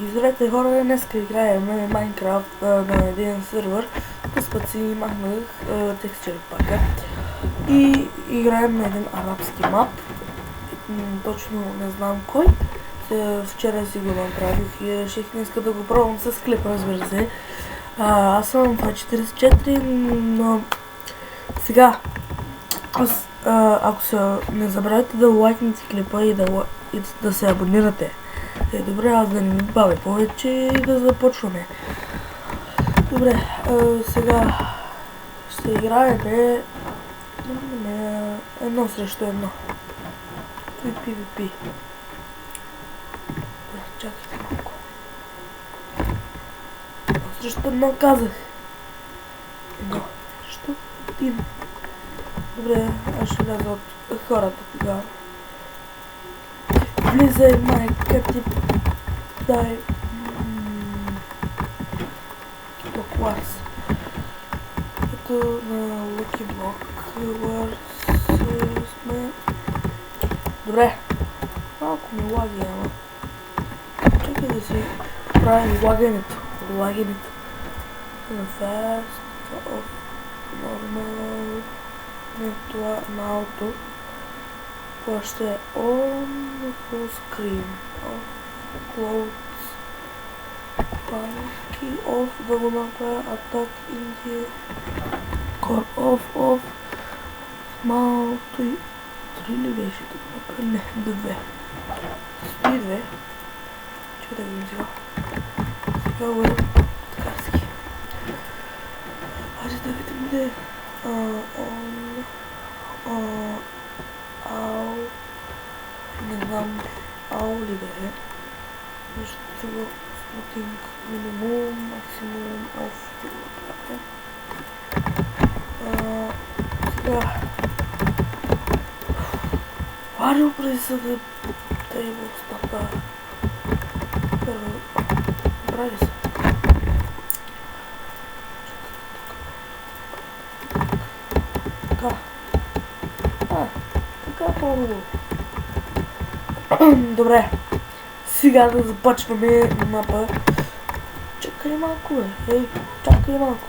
И здравейте хора, днес играем Майнкрафт на един сервер. С път си махнах текстчер пака и играем на един арабски мап. Точно не знам кой. Вчера си го направих и реших днес да го пробвам с клип, разбира се. Аз съм в 44, но сега ако не забравяйте да лайкнете клипа и да се абонирате. Добре, аз да не ми бавя повече и да започваме. Добре, сега ще играем едно срещу едно. PvP. Добре, чакайте малко. Едно срещу едно казах. Едно срещу един. Добре, аз ще ляза от хората тогава. Влизай, майка ти, дай Block Ето на Lucky Block сме. Добре, малко ми лаги, ама чакай да си правим лагането. На Fast, Off, Normal, не това на ауто. Това ще е on full screen, off clothes, panicky, off да го направя, attack India, core off, малко и 3 ли беше да го направя? Не, 2. Стои 2. Чакай да видим сега. Сега го е такарски. Айде да видим де. Не знам, ли да е. Нещо друго, смутинг, минимум, максимум, оф, сега. Варио преди да тейбъл стата. Първо, прави се. Така. Така е по-хубаво. Добре, сега да започваме мапа. Чакай малко, бе. Чакай малко.